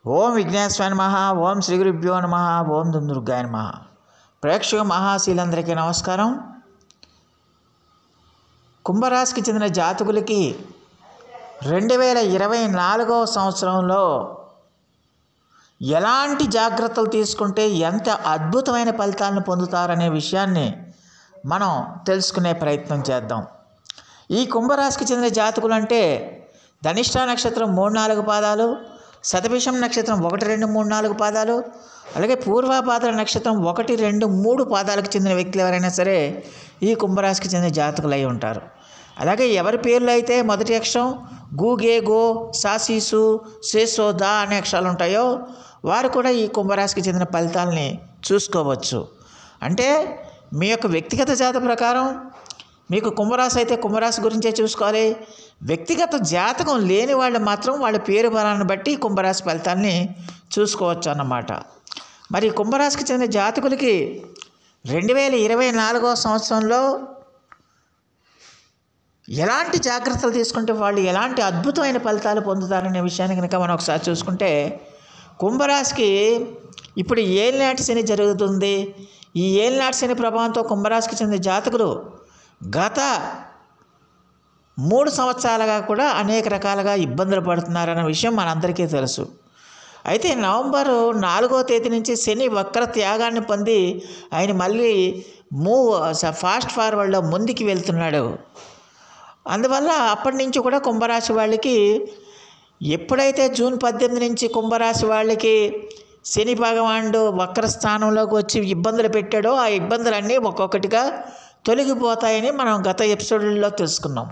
ఓం విఘ్నేశ్వరాయ నమః. ఓం శ్రీ గురుభ్యో నమః. ఓం దుందుర్గాయ నమః. ప్రేక్షక మహాశీలందరికీ నమస్కారం. కుంభరాశికి చెందిన జాతకులకి 2024 సంవత్సరంలో ఎలాంటి జాగ్రత్తలు తీసుకుంటే ఎంత అద్భుతమైన ఫలితాలను పొందుతారనే విషయాన్ని మనం తెలుసుకునే ప్రయత్నం చేద్దాం. ఈ కుంభరాశికి చెందిన జాతకులు అంటే ధనిష్ఠ నక్షత్రం 3-4 పాదాలు, శతభిషం నక్షత్రం 1, 2, 3, 4 పాదాలు, అలాగే పూర్వభాద్ర నక్షత్రం 1, 2, 3 పాదాలకు చెందిన వ్యక్తులు ఎవరైనా సరే ఈ కుంభరాశికి చెందిన జాతకులు అయి ఉంటారు. అలాగే ఎవరి పేర్లు అయితే మొదటి అక్షరం గు, గే, గో, సా, సి, సు, సే, సో, దా అనే అక్షరాలు ఉంటాయో వారు కూడా ఈ కుంభరాశికి చెందిన ఫలితాలని చూసుకోవచ్చు. అంటే మీ యొక్క వ్యక్తిగత జాతక ప్రకారం మీకు కుంభరాశి అయితే కుంభరాశి గురించే చూసుకోవాలి. వ్యక్తిగత జాతకం లేని వాళ్ళు మాత్రం వాళ్ళ పేరు బలాన్ని బట్టి కుంభరాశి ఫలితాన్ని చూసుకోవచ్చు అన్నమాట. మరి కుంభరాశికి చెందిన జాతకులకి 2024 సంవత్సరంలో ఎలాంటి జాగ్రత్తలు తీసుకుంటే వాళ్ళు ఎలాంటి అద్భుతమైన ఫలితాలు పొందుతారనే విషయాన్ని కనుక మనం ఒకసారి చూసుకుంటే, కుంభరాశికి ఇప్పుడు ఏలినాటి శని జరుగుతుంది. ఈ ఏలినాటి శని ప్రభావంతో కుంభరాశికి చెందిన జాతకులు గత 3 సంవత్సరాలుగా కూడా అనేక రకాలుగా ఇబ్బందులు పడుతున్నారన్న విషయం మనందరికీ తెలుసు. అయితే నవంబర్ 4వ తేదీ నుంచి శని వక్ర త్యాగాన్ని పొంది ఆయన మళ్ళీ ఫాస్ట్ ఫార్వర్డ్లో ముందుకు వెళ్తున్నాడు. అందువల్ల అప్పటి నుంచి కూడా కుంభరాశి వాళ్ళకి ఎప్పుడైతే జూన్ 18 నుంచి కుంభరాశి వాళ్ళకి శని భగవానుడు వక్ర స్థానంలోకి వచ్చి ఇబ్బందులు పెట్టాడో ఆ ఇబ్బందులన్నీ ఒక్కొక్కటిగా తొలగిపోతాయని మనం గత ఎపిసోడ్లలో తెలుసుకున్నాం.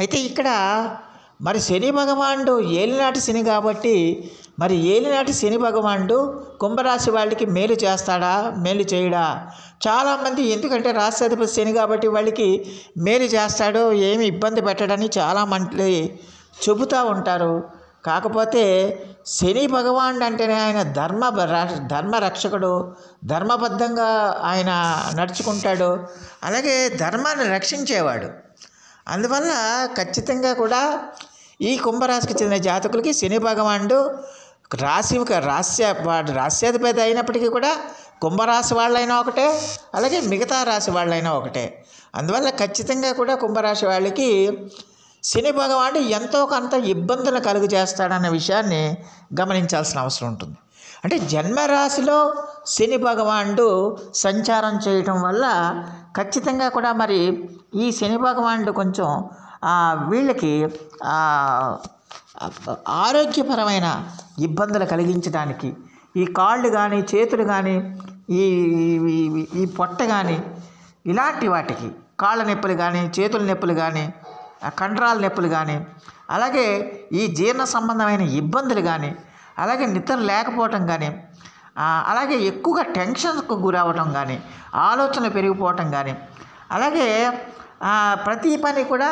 అయితే ఇక్కడ మరి శని భగవానుడు ఏలినాటి శని కాబట్టి మరి ఏలినాటి శని భగవానుడు కుంభరాశి వాళ్ళకి మేలు చేస్తాడా, మేలు చేయడా? చాలామంది ఎందుకంటే రాష్ట్రాధిపతి శని కాబట్టి వాళ్ళకి మేలు చేస్తాడు, ఏమి ఇబ్బంది పెట్టడని చాలామంది చెబుతూ ఉంటారు. కాకపోతే శని భగవానుడు అంటేనే ఆయన ధర్మ రక్షకుడు, ధర్మబద్ధంగా ఆయన నడుచుకుంటాడు, అలాగే ధర్మాన్ని రక్షించేవాడు. అందువల్ల ఖచ్చితంగా కూడా ఈ కుంభరాశికి చెందిన జాతకులకి శని భగవానుడు రాశ్యాధిపతి అయినప్పటికీ కూడా కుంభరాశి వాళ్ళైనా ఒకటే, అలాగే మిగతా రాశి వాళ్ళైనా ఒకటే. అందువల్ల ఖచ్చితంగా కూడా కుంభరాశి వాళ్ళకి శని భగవానుడు ఎంతో కొంత ఇబ్బందులు కలుగు చేస్తాడన్న విషయాన్ని గమనించాల్సిన అవసరం ఉంటుంది. అంటే జన్మరాశిలో శని భగవానుడు సంచారం చేయటం వల్ల ఖచ్చితంగా కూడా మరి ఈ శని భగవానుడు కొంచెం వీళ్ళకి ఆరోగ్యపరమైన ఇబ్బందులు కలిగించడానికి ఈ కాళ్ళు కానీ చేతులు కానీ ఈ పొట్ట కానీ ఇలాంటి వాటికి కాళ్ళ నొప్పులు కానీ చేతుల నొప్పులు కానీ కండరాల నొప్పులు కానీ అలాగే ఈ జీర్ణ సంబంధమైన ఇబ్బందులు కానీ అలాగే నిద్ర లేకపోవటం కానీ అలాగే ఎక్కువగా టెన్షన్కు గురవటం కానీ ఆలోచనలు పెరిగిపోవటం కానీ అలాగే ప్రతి పని కూడా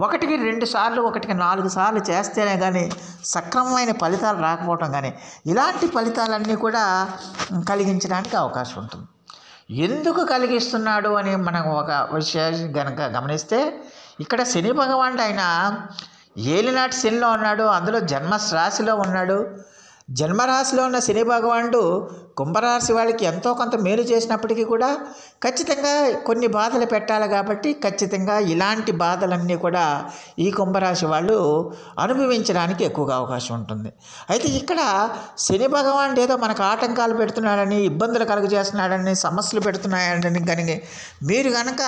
1కి 2 సార్లు 1కి 4 సార్లు చేస్తేనే కానీ సక్రమమైన ఫలితాలు రాకపోవటం కానీ ఇలాంటి ఫలితాలన్నీ కూడా కలిగించడానికి అవకాశం ఉంటుంది. ఎందుకు కలిగిస్తున్నాడు అని మనం ఒక విషయాన్ని కనుక గమనిస్తే, ఇక్కడ శని భగవానుడు ఆయన ఏలినాటి శనిలో ఉన్నాడు, అందులో జన్మరాశిలో ఉన్నాడు. జన్మరాశిలో ఉన్న శని భగవానుడు కుంభరాశి వాళ్ళకి ఎంతో కొంత మేలు చేసినప్పటికీ కూడా ఖచ్చితంగా కొన్ని బాధలు పెట్టాలి కాబట్టి ఖచ్చితంగా ఇలాంటి బాధలన్నీ కూడా ఈ కుంభరాశి వాళ్ళు అనుభవించడానికి ఎక్కువగా అవకాశం ఉంటుంది. అయితే ఇక్కడ శని భగవానుడు ఏదో మనకు ఆటంకాలు పెడుతున్నాడని, ఇబ్బందులు కలుగజేస్తున్నాడని, సమస్యలు పెడుతున్నాడని కనుక మీరు కనుక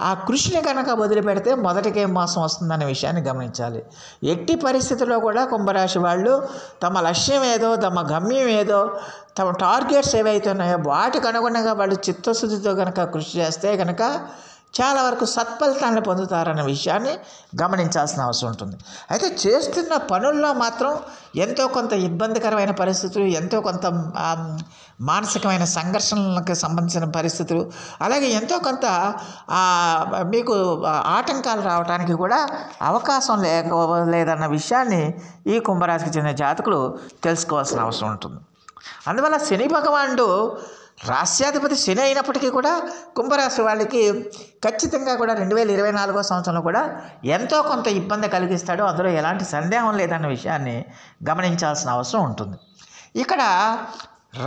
ఆ కృషిని కనుక వదిలిపెడితే మొదటికే మోసం వస్తుందనే విషయాన్ని గమనించాలి. ఎట్టి పరిస్థితుల్లో కూడా కుంభరాశి వాళ్ళు తమ లక్ష్యం ఏదో, తమ గమ్యం ఏదో, తమ టార్గెట్స్ ఏవైతే ఉన్నాయో వాటికి అనుగుణంగా వాళ్ళు చిత్తశుద్ధితో కనుక కృషి చేస్తే కనుక చాలా వరకు సత్ఫలితాలను పొందుతారన్న విషయాన్ని గమనించాల్సిన అవసరం ఉంటుంది. అయితే చేస్తున్న పనుల్లో మాత్రం ఎంతో కొంత ఇబ్బందికరమైన పరిస్థితులు, ఎంతో కొంత మానసికమైన సంఘర్షణలకు సంబంధించిన పరిస్థితులు, అలాగే ఎంతో కొంత మీకు ఆటంకాలు రావడానికి కూడా అవకాశం లేదన్న విషయాన్ని ఈ కుంభరాశికి చెందిన జాతకులు తెలుసుకోవాల్సిన అవసరం ఉంటుంది. అందువల్ల శని భగవానుడు రాస్యాధిపతి శని అయినప్పటికీ కూడా కుంభరాశి వాళ్ళకి ఖచ్చితంగా కూడా 2024 సంవత్సరంలో కూడా ఎంతో కొంత ఇబ్బంది కలిగిస్తాడు. అందులో ఎలాంటి సందేహం లేదన్న విషయాన్ని గమనించాల్సిన అవసరం ఉంటుంది. ఇక్కడ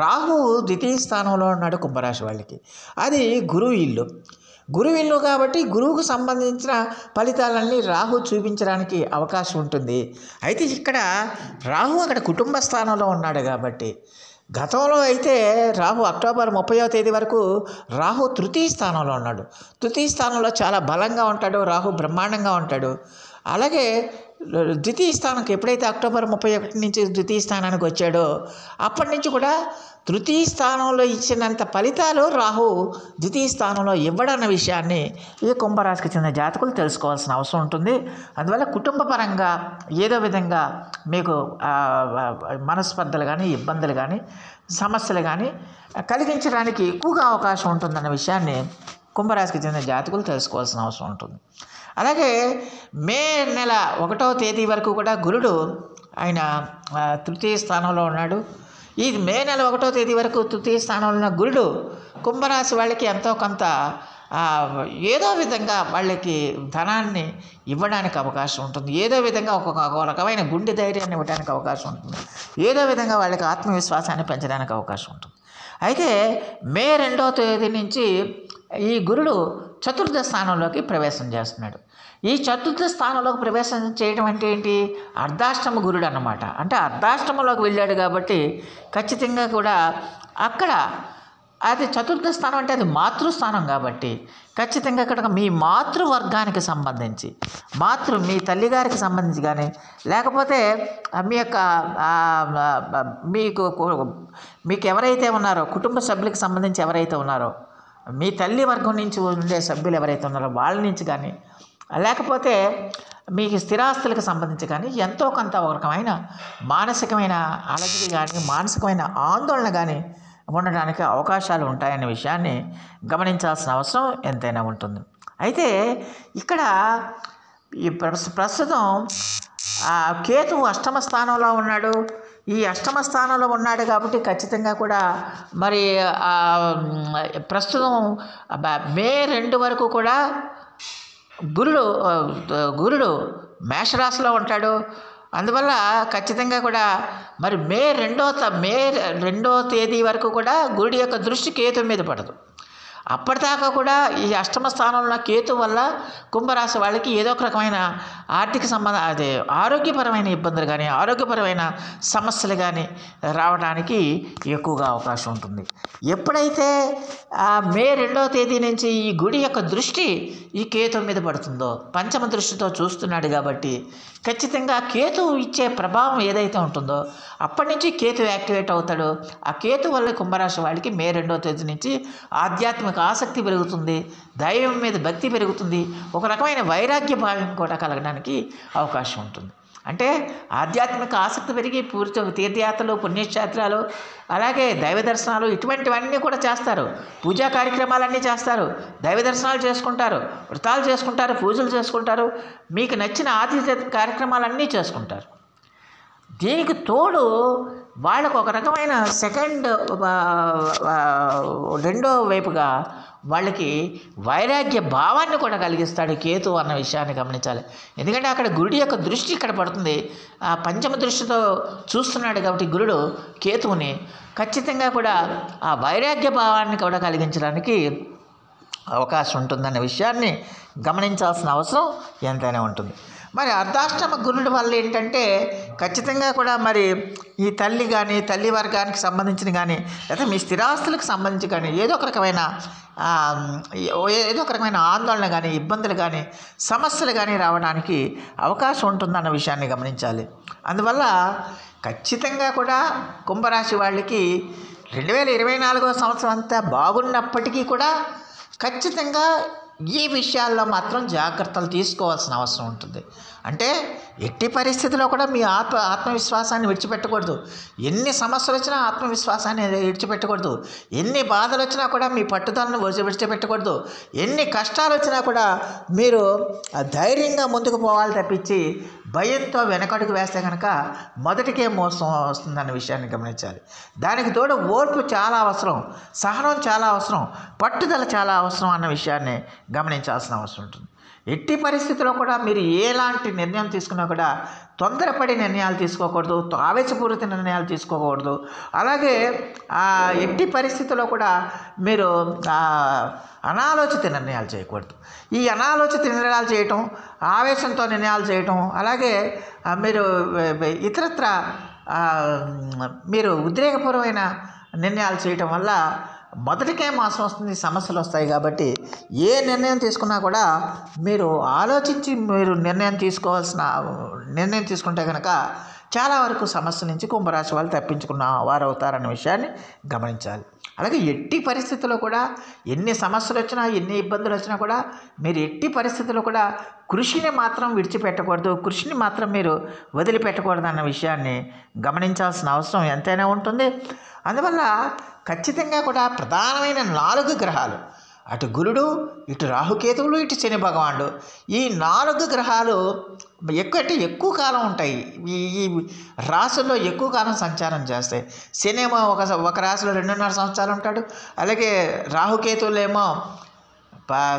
రాహు ద్వితీయ స్థానంలో ఉన్నాడు కుంభరాశి వాళ్ళకి. అది గురువు ఇల్లు. గురువు ఇల్లు కాబట్టి గురువుకు సంబంధించిన ఫలితాలన్నీ రాహు చూపించడానికి అవకాశం ఉంటుంది. అయితే ఇక్కడ రాహు అక్కడ కుటుంబ స్థానంలో ఉన్నాడు కాబట్టి, గతంలో అయితే రాహు అక్టోబర్ 30వ తేదీ వరకు రాహు తృతీయ స్థానంలో ఉన్నాడు. తృతీయ స్థానంలో చాలా బలంగా ఉంటాడు, రాహు బ్రహ్మాండంగా ఉంటాడు. అలాగే ద్వితీయ స్థానంకి ఎప్పుడైతే అక్టోబర్ 31 నుంచి ద్వితీయ స్థానానికి వచ్చాడో అప్పటి నుంచి కూడా తృతీయ స్థానంలో ఇచ్చినంత ఫలితాలు రాహు ద్వితీయ స్థానంలో ఇవ్వడన్న విషయాన్ని ఈ కుంభరాశికి చెందిన జాతకులు తెలుసుకోవాల్సిన అవసరం ఉంటుంది. అందువల్ల కుటుంబ పరంగా ఏదో విధంగా మీకు మనస్పర్ధలు కానీ, ఇబ్బందులు కానీ, సమస్యలు కానీ కలిగించడానికి ఎక్కువగా అవకాశం ఉంటుందన్న విషయాన్ని కుంభరాశికి చెందిన జాతకులు తెలుసుకోవాల్సిన అవసరం ఉంటుంది. అలాగే మే నెల 1వ తేదీ వరకు కూడా గురుడు ఆయన తృతీయ స్థానంలో ఉన్నాడు. ఈ మే నెల 1వ తేదీ వరకు తృతీయ స్థానంలో ఉన్న గురుడు కుంభరాశి వాళ్ళకి ఎంతో కొంత ఏదో విధంగా వాళ్ళకి ధనాన్ని ఇవ్వడానికి అవకాశం ఉంటుంది. ఏదో విధంగా ఒక రకమైన గుండె ధైర్యాన్ని ఇవ్వడానికి అవకాశం ఉంటుంది. ఏదో విధంగా వాళ్ళకి ఆత్మవిశ్వాసాన్ని పెంచడానికి అవకాశం ఉంటుంది. అయితే మే 2వ తేదీ నుంచి ఈ గురుడు చతుర్థ స్థానంలోకి ప్రవేశం చేస్తున్నాడు. ఈ చతుర్థ స్థానంలోకి ప్రవేశం చేయడం అంటే ఏంటి? అర్ధాష్టమ గురుడు అన్నమాట. అంటే అర్ధాష్టమంలోకి వెళ్ళాడు కాబట్టి ఖచ్చితంగా కూడా అక్కడ అది చతుర్థ స్థానం అంటే అది మాతృస్థానం కాబట్టి ఖచ్చితంగా ఇక్కడ మీ మాతృవర్గానికి సంబంధించి మీ తల్లిగారికి సంబంధించి కానీ, లేకపోతే మీ యొక్క మీకు ఎవరైతే ఉన్నారో కుటుంబ సభ్యులకు సంబంధించి ఎవరైతే ఉన్నారో మీ తల్లి వర్గం నుంచి ఉండే సభ్యులు ఎవరైతే ఉన్నారో వాళ్ళ నుంచి కానీ, లేకపోతే మీకు స్థిరాస్తులకు సంబంధించి కానీ ఎంతో కొంత ఒక రకమైన మానసికమైన అలజడి కానీ, మానసికమైన ఆందోళన కానీ ఉండడానికి అవకాశాలు ఉంటాయనే విషయాన్ని గమనించాల్సిన అవసరం ఎంతైనా ఉంటుంది. అయితే ఇక్కడ ఈ ప్రస్తుతం కేతువు అష్టమ స్థానంలో ఉన్నాడు. ఈ అష్టమ స్థానంలో ఉన్నాడు కాబట్టి ఖచ్చితంగా కూడా మరి ప్రస్తుతం మే 2 వరకు కూడా గురుడు మేషరాశిలో ఉంటాడు. అందువల్ల ఖచ్చితంగా కూడా మరి మే 2వ తేదీ వరకు కూడా గురుడి యొక్క దృష్టి కేతు మీద పడదు. అప్పటిదాకా కూడా ఈ అష్టమ స్థానంలో కేతు వల్ల కుంభరాశి వాళ్ళకి ఏదో ఒక రకమైన ఆర్థిక ఆరోగ్యపరమైన ఇబ్బందులు కానీ, ఆరోగ్యపరమైన సమస్యలు కానీ రావడానికి ఎక్కువగా అవకాశం ఉంటుంది. ఎప్పుడైతే మే 2వ తేదీ నుంచి ఈ గుడి యొక్క దృష్టి ఈ కేతు మీద పడుతుందో, పంచమ దృష్టితో చూస్తున్నాడు కాబట్టి ఖచ్చితంగా కేతు ఇచ్చే ప్రభావం ఏదైతే ఉంటుందో అప్పటి నుంచి కేతు యాక్టివేట్ అవుతాడు. ఆ కేతు వల్ల కుంభరాశి వాళ్ళకి మే 2వ తేదీ నుంచి ఆధ్యాత్మిక ఆసక్తి పెరుగుతుంది, దైవం మీద భక్తి పెరుగుతుంది, ఒక రకమైన వైరాగ్య భావం కూడా కలగడానికి అవకాశం ఉంటుంది. అంటే ఆధ్యాత్మిక ఆసక్తి పెరిగి పూర్తి తీర్థయాత్రలు, పుణ్యక్షేత్రాలు, అలాగే దైవ దర్శనాలు ఇటువంటివన్నీ కూడా చేస్తారు. పూజా కార్యక్రమాలన్నీ చేస్తారు, దైవ దర్శనాలు చేసుకుంటారు, వ్రతాలు చేసుకుంటారు, పూజలు చేసుకుంటారు, మీకు నచ్చిన ఆతిథ్య కార్యక్రమాలన్నీ చేసుకుంటారు. దీనికి తోడు వాళ్ళకు ఒక రకమైన రెండో వైపుగా వాళ్ళకి వైరాగ్య భావాన్ని కూడా కలిగిస్తాడు కేతు అన్న విషయాన్ని గమనించాలి. ఎందుకంటే అక్కడ గురుడి యొక్క దృష్టి ఇక్కడ పడుతుంది, పంచమ దృష్టితో చూస్తున్నాడు కాబట్టి గురుడు కేతువుని ఖచ్చితంగా కూడా ఆ వైరాగ్య భావాన్ని కూడా కలిగించడానికి అవకాశం ఉంటుందన్న విషయాన్ని గమనించాల్సిన అవసరం ఎంతైనా ఉంటుంది. మరి అర్ధాష్టమ గురుడి వల్ల ఏంటంటే ఖచ్చితంగా కూడా మరి ఈ తల్లి కానీ, తల్లి వర్గానికి సంబంధించిన కానీ, లేదా మీ స్థిరాస్తులకు సంబంధించి కానీ ఏదో ఒక రకమైన ఆందోళన కానీ, ఇబ్బందులు కానీ, సమస్యలు కానీ రావడానికి అవకాశం ఉంటుందన్న విషయాన్ని గమనించాలి. అందువల్ల ఖచ్చితంగా కూడా కుంభరాశి వాళ్ళకి 2024 సంవత్సరం అంతా బాగున్నప్పటికీ కూడా ఖచ్చితంగా ఈ విషయాల్లో మాత్రం జాగ్రత్తలు తీసుకోవాల్సిన అవసరం ఉంటుంది. అంటే ఎట్టి పరిస్థితిలో కూడా మీ ఆత్మవిశ్వాసాన్ని విడిచిపెట్టకూడదు. ఎన్ని సమస్యలు వచ్చినా ఆత్మవిశ్వాసాన్ని విడిచిపెట్టకూడదు. ఎన్ని బాధలు వచ్చినా కూడా మీ పట్టుదలను విడిచిపెట్టకూడదు. ఎన్ని కష్టాలు వచ్చినా కూడా మీరు ధైర్యంగా ముందుకు పోవాలి తప్పించి భయంతో వెనకడుగు వేస్తే కనుక మొదటికే మోసం వస్తుందన్న విషయాన్ని గమనించాలి. దానికి తోడు ఓర్పు చాలా అవసరం, సహనం చాలా అవసరం, పట్టుదల చాలా అవసరం అన్న విషయాన్ని గమనించాల్సిన అవసరం ఉంటుంది. ఎట్టి పరిస్థితుల్లో కూడా మీరు ఎలాంటి నిర్ణయం తీసుకున్నా కూడా తొందరపడి నిర్ణయాలు తీసుకోకూడదు, ఆవేశపూరిత నిర్ణయాలు తీసుకోకూడదు. అలాగే ఎట్టి పరిస్థితుల్లో కూడా మీరు అనాలోచిత నిర్ణయాలు చేయకూడదు. ఈ అనాలోచిత నిర్ణయాలు చేయటం, ఆవేశంతో నిర్ణయాలు చేయటం, అలాగే మీరు ఇతరత్ర మీరు ఉద్రేకపూర్వమైన నిర్ణయాలు చేయటం వల్ల మొదటికే మోసం వస్తుంది, సమస్యలు వస్తాయి. కాబట్టి ఏ నిర్ణయం తీసుకున్నా కూడా మీరు ఆలోచించి మీరు నిర్ణయం తీసుకుంటే కనుక చాలా వరకు సమస్య నుంచి కుంభరాశి వాళ్ళు తప్పించుకున్న వారు అవుతారన్న విషయాన్ని గమనించాలి. అలాగే ఎట్టి పరిస్థితుల్లో కూడా ఎన్ని సమస్యలు వచ్చినా, ఎన్ని ఇబ్బందులు వచ్చినా కూడా మీరు ఎట్టి పరిస్థితుల్లో కూడా కృషిని మాత్రం విడిచిపెట్టకూడదు, కృషిని మాత్రం మీరు వదిలిపెట్టకూడదు అన్న విషయాన్ని గమనించాల్సిన అవసరం ఎంతైనా ఉంటుంది. అందువల్ల ఖచ్చితంగా కూడా ప్రధానమైన 4 గ్రహాలు, అటు గురుడు, ఇటు రాహుకేతువులు, ఇటు శని భగవానుడు, ఈ 4 గ్రహాలు ఎక్కువ కాలం ఉంటాయి. ఈ రాశుల్లో ఎక్కువ కాలం సంచారం చేస్తాయి. శని ఏమో ఒక రాశిలో 2.5 సంవత్సరాలు ఉంటాడు. అలాగే రాహుకేతువులు ఏమో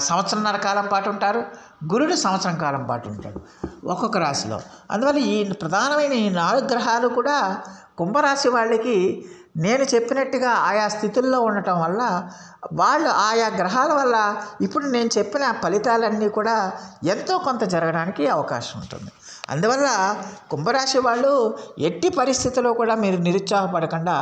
సంవత్సరంన్నర కాలం పాటు ఉంటారు. గురుడు సంవత్సరం కాలం పాటు ఉంటాడు ఒక్కొక్క రాశిలో. అందువల్ల ఈ ప్రధానమైన ఈ 4 గ్రహాలు కూడా కుంభరాశి వాళ్ళకి నేను చెప్పినట్టుగా ఆయా స్థితుల్లో ఉండటం వల్ల వాళ్ళు ఆయా గ్రహాల వల్ల ఇప్పుడు నేను చెప్పిన ఫలితాలన్నీ కూడా ఎంతో కొంత జరగడానికి అవకాశం ఉంటుంది. అందువల్ల కుంభరాశి వాళ్ళు ఎట్టి పరిస్థితుల్లో కూడా మీరు నిరుత్సాహపడకుండా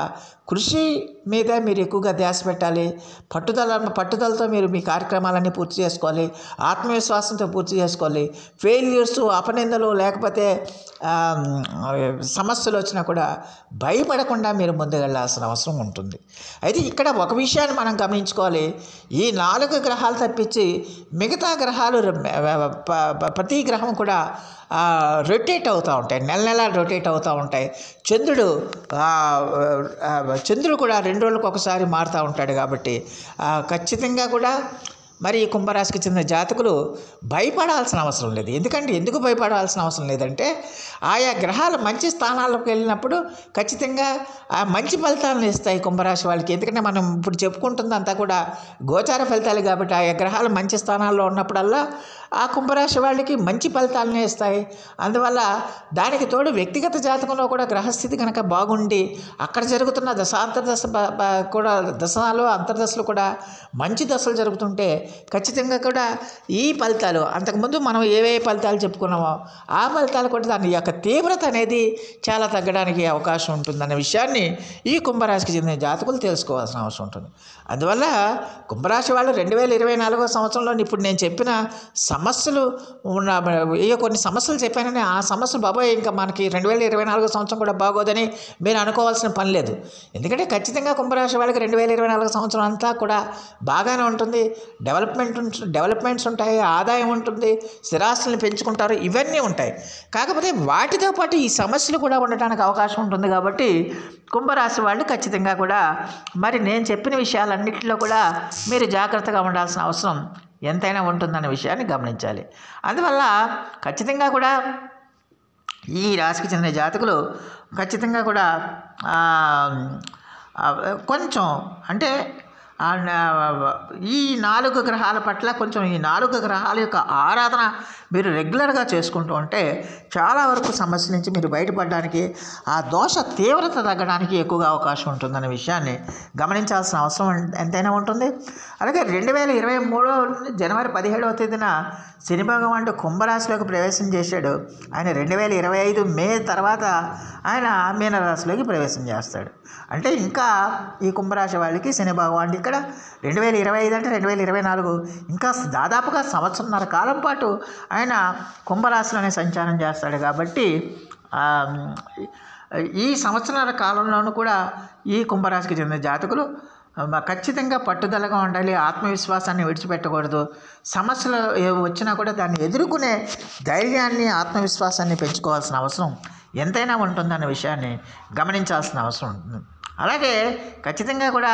కృషి మీద మీరు ఎక్కువగా ధ్యాస పెట్టాలి. పట్టుదలతో మీరు మీ కార్యక్రమాలన్నీ పూర్తి చేసుకోవాలి. ఆత్మవిశ్వాసంతో పూర్తి చేసుకోవాలి. ఫెయిల్యూర్స్, అపనిందలు, లేకపోతే సమస్యలు వచ్చినా కూడా భయపడకుండా మీరు ముందుకెళ్ళాల్సిన అవసరం ఉంటుంది. అయితే ఇక్కడ ఒక విషయాన్ని మనం గమనించుకోవాలి. ఈ 4 గ్రహాలు తప్పించి మిగతా గ్రహాలు ప్రతి గ్రహం కూడా రొటేట్ అవుతూ ఉంటాయి, నెల రొటేట్ అవుతూ ఉంటాయి. చంద్రుడు కూడా 2 రోజులకు ఒకసారి మారుతూ ఉంటాడు. కాబట్టి ఖచ్చితంగా కూడా మరి ఈ కుంభరాశికి చెందిన జాతకులు భయపడాల్సిన అవసరం లేదు. ఎందుకు భయపడాల్సిన అవసరం లేదంటే ఆయా గ్రహాలు మంచి స్థానాలకు వెళ్ళినప్పుడు ఖచ్చితంగా ఆ మంచి ఫలితాలను ఇస్తాయి కుంభరాశి వాళ్ళకి. ఎందుకంటే మనం ఇప్పుడు చెప్పుకుంటుంది అంతా కూడా గోచార ఫలితాలు కాబట్టి ఆయా గ్రహాలు మంచి స్థానాల్లో ఉన్నప్పుడల్లా ఆ కుంభరాశి వాళ్ళకి మంచి ఫలితాలనే ఇస్తాయి. అందువల్ల దానికి తోడు వ్యక్తిగత జాతకంలో కూడా గ్రహస్థితి కనుక బాగుండి అక్కడ జరుగుతున్న దశలు అంతర్దశలు కూడా మంచి దశలు జరుగుతుంటే ఖచ్చితంగా కూడా ఈ ఫలితాలు అంతకుముందు మనం ఏవే ఫలితాలు చెప్పుకున్నామో ఆ ఫలితాలు కూడా దాని యొక్క తీవ్రత అనేది చాలా తగ్గడానికి అవకాశం ఉంటుందన్న విషయాన్ని ఈ కుంభరాశికి చెందిన జాతకులు తెలుసుకోవాల్సిన అవసరం ఉంటుంది. అందువల్ల కుంభరాశి వాళ్ళు 2024 సంవత్సరంలో ఇప్పుడు నేను చెప్పిన సమస్యలు కొన్ని సమస్యలు చెప్పానని ఆ సమస్యలు బాబాయ్ ఇంకా మనకి 2024 సంవత్సరం కూడా బాగోదని మీరు అనుకోవాల్సిన పని లేదు. ఎందుకంటే కుంభరాశి వాళ్ళకి 2024 సంవత్సరం అంతా కూడా బాగానే ఉంటుంది. డెవలప్మెంట్స్ ఉంటాయి, ఆదాయం ఉంటుంది, స్థిరాస్తులను పెంచుకుంటారు, ఇవన్నీ ఉంటాయి. కాకపోతే వాటితో పాటు ఈ సమస్యలు కూడా ఉండటానికి అవకాశం ఉంటుంది. కాబట్టి కుంభరాశి వాళ్ళు ఖచ్చితంగా కూడా మరి నేను చెప్పిన విషయాలన్నింటిలో కూడా మీరు జాగ్రత్తగా ఉండాల్సిన అవసరం ఎంతైనా ఉంటుందన్న విషయాన్ని గమనించాలి. అందువల్ల ఖచ్చితంగా కూడా ఈ రాశికి చెందిన జాతకులు ఖచ్చితంగా కూడా కొంచెం అంటే ఈ 4 గ్రహాల పట్ల కొంచెం ఈ 4 గ్రహాల యొక్క ఆరాధన మీరు రెగ్యులర్గా చేసుకుంటూ ఉంటే చాలా వరకు సమస్య నుంచి మీరు బయటపడడానికి, ఆ దోష తీవ్రత తగ్గడానికి ఎక్కువగా అవకాశం ఉంటుందనే విషయాన్ని గమనించాల్సిన అవసరం ఎంతైనా ఉంటుంది. అలాగే 2023 జనవరి 17వ తేదీన శని భగవానుడు కుంభరాశిలోకి ప్రవేశం చేశాడు. ఆయన 2025 మే తర్వాత ఆయన మీనరాశిలోకి ప్రవేశం చేస్తాడు. అంటే ఇంకా ఈ కుంభరాశి వాళ్ళకి శని భగవానుడు ఇక్కడ 2025 అంటే 2024 ఇంకా దాదాపుగా సంవత్సరంన్నర కాలం పాటు ఆయన కుంభరాశిలోనే సంచారం చేస్తాడు. కాబట్టి ఈ సంవత్సరాల కాలంలోనూ కూడా ఈ కుంభరాశికి చెందిన జాతకులు ఖచ్చితంగా పట్టుదలగా ఉండాలి, ఆత్మవిశ్వాసాన్ని విడిచిపెట్టకూడదు. సమస్యలు వచ్చినా కూడా దాన్ని ఎదుర్కొనే ధైర్యాన్ని, ఆత్మవిశ్వాసాన్ని పెంచుకోవాల్సిన అవసరం ఎంతైనా ఉంటుందన్న విషయాన్ని గమనించాల్సిన అవసరం ఉంటుంది. అలాగే ఖచ్చితంగా కూడా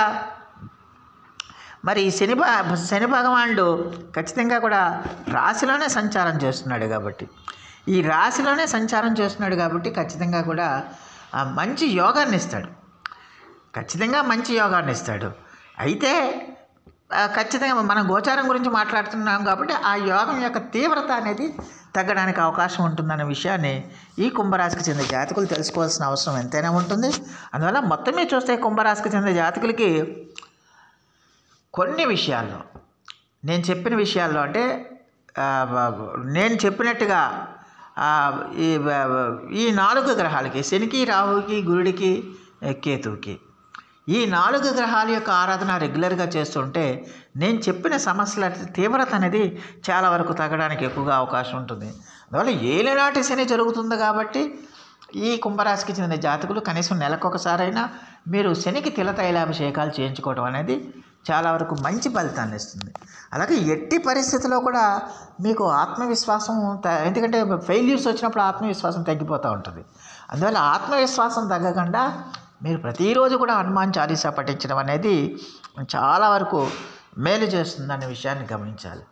మరి శని భగవానుడు ఖచ్చితంగా కూడా రాశిలోనే సంచారం చేస్తున్నాడు కాబట్టి, ఈ రాశిలోనే సంచారం చేస్తున్నాడు కాబట్టి ఖచ్చితంగా కూడా మంచి యోగాన్ని ఇస్తాడు, ఖచ్చితంగా మంచి యోగాన్ని ఇస్తాడు. అయితే ఖచ్చితంగా మనం గోచారం గురించి మాట్లాడుతున్నాం కాబట్టి ఆ యోగం యొక్క తీవ్రత అనేది తగ్గడానికి అవకాశం ఉంటుందన్న విషయాన్ని ఈ కుంభరాశికి చెందిన జాతకులు తెలుసుకోవాల్సిన అవసరం ఎంతైనా ఉంటుంది. అందువల్ల మొత్తమే చూస్తే కుంభరాశికి చెందిన జాతకులకి కొన్ని విషయాల్లో నేను చెప్పిన విషయాల్లో అంటే నేను చెప్పినట్టుగా ఈ 4 గ్రహాలకి, శనికి, రాహుకి, గురుడికి, కేతువుకి, ఈ 4 గ్రహాల యొక్క ఆరాధన రెగ్యులర్గా చేస్తుంటే నేను చెప్పిన సమస్యల తీవ్రత అనేది చాలా వరకు తగ్గడానికి ఎక్కువగా అవకాశం ఉంటుంది. అందువల్ల ఏలినాటి శని జరుగుతుంది కాబట్టి ఈ కుంభరాశికి చెందిన జాతకులు కనీసం నెలకొకసారైనా మీరు శనికి తిల తైలాభిషేకాలు చేయించుకోవడం అనేది చాలా వరకు మంచి ఫలితాన్ని ఇస్తుంది. అలాగే ఎట్టి పరిస్థితుల్లో కూడా మీకు ఆత్మవిశ్వాసం ఎందుకంటే ఫెయిల్యూర్స్ వచ్చినప్పుడు ఆత్మవిశ్వాసం తగ్గిపోతూ ఉంటుంది. అందువల్ల ఆత్మవిశ్వాసం తగ్గకుండా మీరు ప్రతిరోజు కూడా హనుమాన్ చాలీసా పఠించడం అనేది చాలా వరకు మేలు చేస్తుందనే విషయాన్ని గమనించాలి.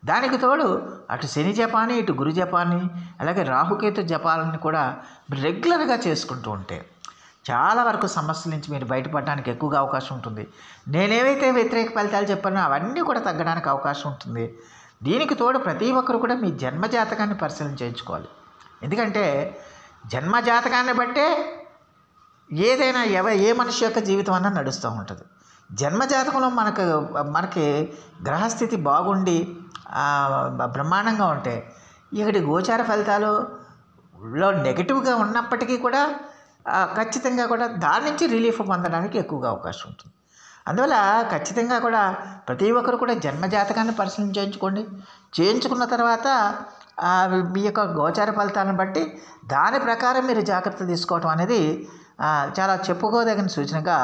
దానికి తోడు అటు శని జపాన్ని, ఇటు గురు జపాన్ని, అలాగే రాహుకేతు జపాలని కూడా రెగ్యులర్గా చేసుకుంటూ ఉంటే చాలా వరకు సమస్యల నుంచి మీరు బయటపడడానికి ఎక్కువగా అవకాశం ఉంటుంది. నేనేవైతే వ్యతిరేక ఫలితాలు చెప్పానో అవన్నీ కూడా తగ్గడానికి అవకాశం ఉంటుంది. దీనికి తోడు ప్రతి ఒక్కరు కూడా మీ జన్మజాతకాన్ని పరిశీలన చేయించుకోవాలి. ఎందుకంటే జన్మజాతకాన్ని బట్టే ఏదైనా ఏ మనిషి యొక్క జీవితం అన్నా నడుస్తూ ఉంటుంది. జన్మజాతకంలో మనకి గ్రహస్థితి బాగుండి బ్రహ్మాండంగా ఉంటే ఇక్కడి గోచార ఫలితాలలో నెగిటివ్గా ఉన్నప్పటికీ కూడా ఖచ్చితంగా కూడా దాని నుంచి రిలీఫ్ పొందడానికి ఎక్కువగా అవకాశం ఉంటుంది. అందువల్ల ఖచ్చితంగా కూడా ప్రతి ఒక్కరు కూడా జన్మజాతకాన్ని పరిశీలన చేయించుకున్న తర్వాత మీ యొక్క గోచార ఫలితాలను బట్టి దాని ప్రకారం మీరు జాగ్రత్తలు తీసుకోవటం అనేది చాలా చెప్పుకోదగిన సూచనగా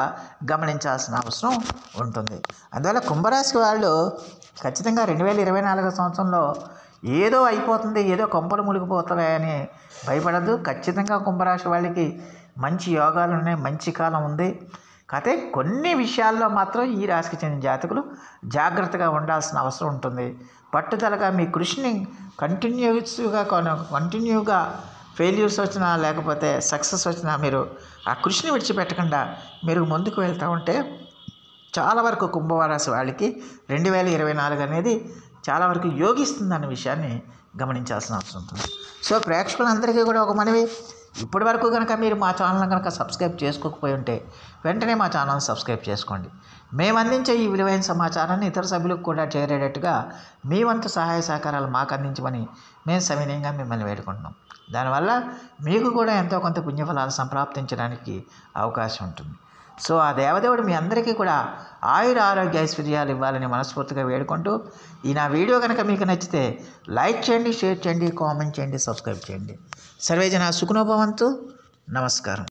గమనించాల్సిన అవసరం ఉంటుంది. అందువల్ల కుంభరాశి వాళ్ళు ఖచ్చితంగా 2024 సంవత్సరంలో ఏదో అయిపోతుంది, ఏదో కొంపలు మునిగిపోతున్నాయని భయపడద్దు. ఖచ్చితంగా కుంభరాశి వాళ్ళకి మంచి యోగాలు ఉన్నాయి, మంచి కాలం ఉంది. కాకపోతే కొన్ని విషయాల్లో మాత్రం ఈ రాశికి చెందిన జాతకులు జాగ్రత్తగా ఉండాల్సిన అవసరం ఉంటుంది. పట్టుదలగా మీ కృషిని కంటిన్యూగా ఫెయిల్యూర్స్ వచ్చినా లేకపోతే సక్సెస్ వచ్చినా మీరు ఆ కృషిని విడిచిపెట్టకుండా మీరు ముందుకు వెళ్తూ ఉంటే చాలా వరకు కుంభరాశి వాళ్ళకి 2024 అనేది చాలా వరకు యోగిస్తుందన్న విషయాన్ని గమనించాల్సిన అవసరం ఉంటుంది. సో ప్రేక్షకులందరికీ కూడా ఒక మనవి, ఇప్పటి వరకు కనుక మీరు మా ఛానల్ కనుక సబ్స్క్రైబ్ చేసుకోకపోయి ఉంటే వెంటనే మా ఛానల్ సబ్స్క్రైబ్ చేసుకోండి. మేము అందించే ఈ విలువైన సమాచారాన్ని ఇతర సభ్యులకు కూడా చేరేటట్టుగా మీ వంతు సహాయ సహకారాలు మాకు అందించమని మేము సవినయంగా మిమ్మల్ని వేడుకుంటున్నాం. దానివల్ల మీకు కూడా ఎంతో కొంత పుణ్యఫలాలు సంప్రాప్తించడానికి అవకాశం ఉంటుంది. సో ఆ దేవదేవుడు మీ అందరికీ కూడా ఆయుర ఆరోగ్య ఐశ్వర్యాలు ఇవ్వాలని మనస్ఫూర్తిగా వేడుకుంటూ ఈ నా వీడియో కనుక మీకు నచ్చితే లైక్ చేయండి, షేర్ చేయండి, కామెంట్ చేయండి, సబ్స్క్రైబ్ చేయండి. సర్వేజన సుఖనో భవంతు. నమస్కారం.